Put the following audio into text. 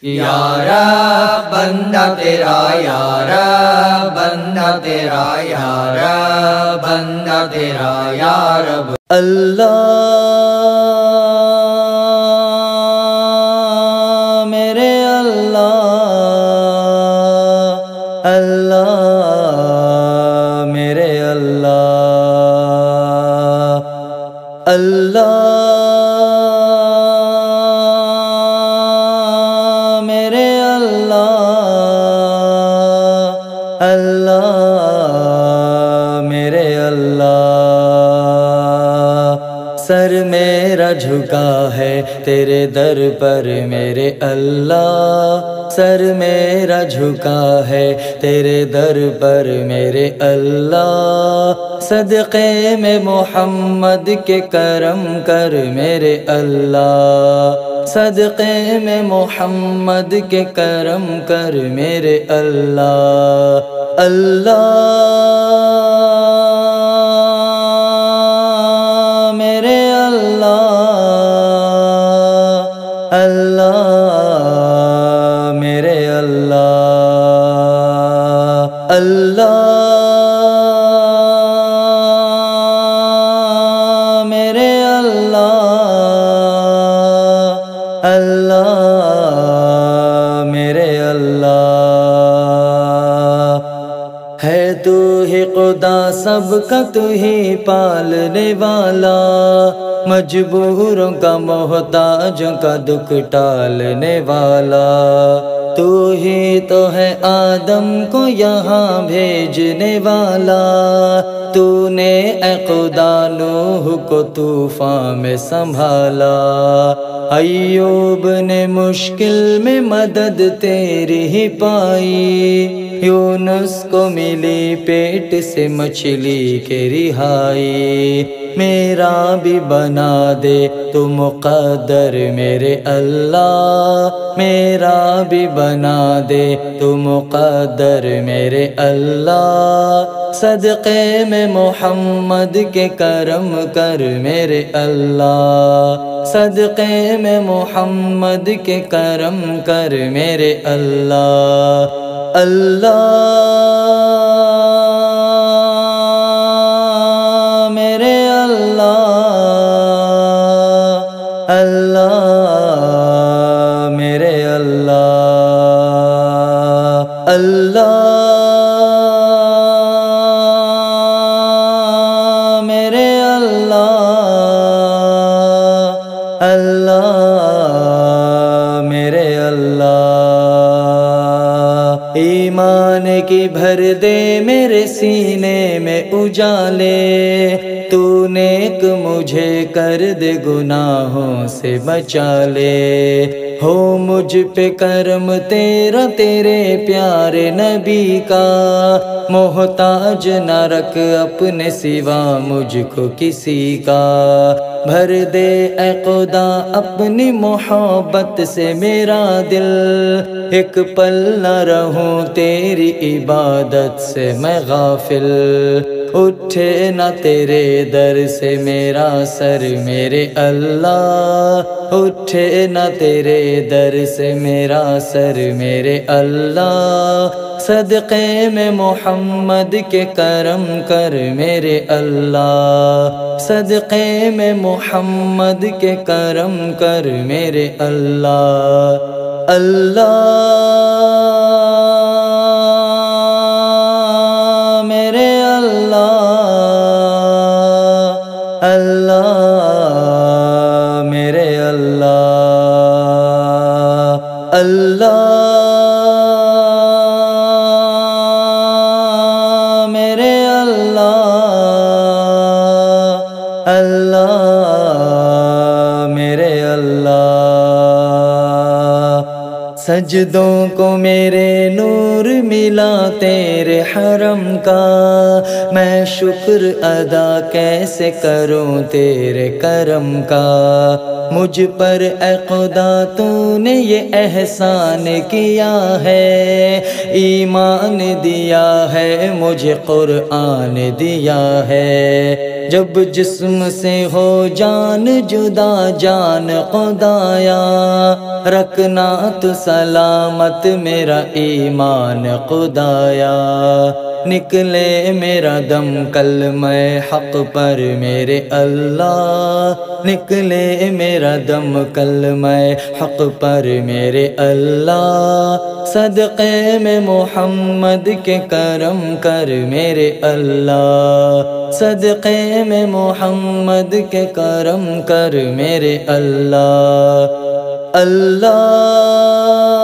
یا رب بندہ تیرا، یا رب بندہ تیرا، یا رب بندہ تیرا، یا رب اللہ میرے اللہ، اللہ میرے اللہ، اللہ میرے اللہ، اللہ میرے اللہ۔ سر میرا جھکا ہے تیرے در پر میرے اللہ، سر میرا جھکا ہے تیرے در پر میرے اللہ، صدقے میں محمد کے کرم کر میرے اللہ، صدقے میں محمد کے کرم کر میرے اللہ، اللہ میرے اللہ، اللہ میرے اللہ، اللہ میرے اللہ، اللہ میرے اللہ۔ ہے تو ہی خدا سب کا، تو ہی پالنے والا، مجبوروں کا محتاجوں کا دکھ ٹالنے والا، تو ہی تو ہے آدم کو یہاں بھیجنے والا، تو نے اے خدا نوح کو طوفان میں سنبھالا، ایوب نے مشکل میں مدد تیری ہی پائی، یونس کو ملی پیٹ سے مچھلی کے رہائی، میرا بھی بنا دے تو مقدر میرے اللہ، میرا بھی بنا دے تو مقدر میرے اللہ، صدقے میں محمد کے کرم کر میرے اللہ، صدقے میں محمد کے کرم کر میرے اللہ، اللہ میرے اللہ، اللہ میرے اللہ، اللہ میرے اللہ، اللہ میرے اللہ۔ ایمان کی بھر دے میرے سینے میں اجالے، تو نیک مجھے کر دے گناہوں سے بچا لے، ہو مجھ پہ کرم تیرا تیرے پیارے نبی کا، محتاج نہ رکھ اپنے سوا مجھ کو کسی کا، بھر دے اے خدا اپنی محبت سے میرا دل، ایک پل نہ رہوں تیری عبادت سے میں غافل، اٹھے نہ تیرے در سے میرا سر میرے اللہ، اٹھے نہ تیرے در سے میرا سر میرے اللہ، صدقے میں محمد کے کرم کر میرے اللہ، صدقے میں محمد کے کرم کر میرے اللہ، اللہ میرے اللہ، اللہ میرے اللہ، اللہ میرے اللہ، اللہ میرے اللہ۔ سجدوں کو میرے نور ملا تیرے حرم کا، میں شکر ادا کیسے کروں تیرے کرم کا، مجھ پر اے خدا تو نے یہ احسان کیا ہے، ایمان دیا ہے مجھے قرآن دیا ہے، جب جسم سے ہو جان جدا جان خدایا، رکھنا تو سلامت میرا ایمان خدایا، نکلے میرا دم کلمہ حق پر میرے اللہ، نکلے میرا دم کلمہ حق پر میرے اللہ، صدقے میں محمد کے کرم کر میرے اللہ، صدقے میں محمد کے کرم کر میرے اللہ، اللہ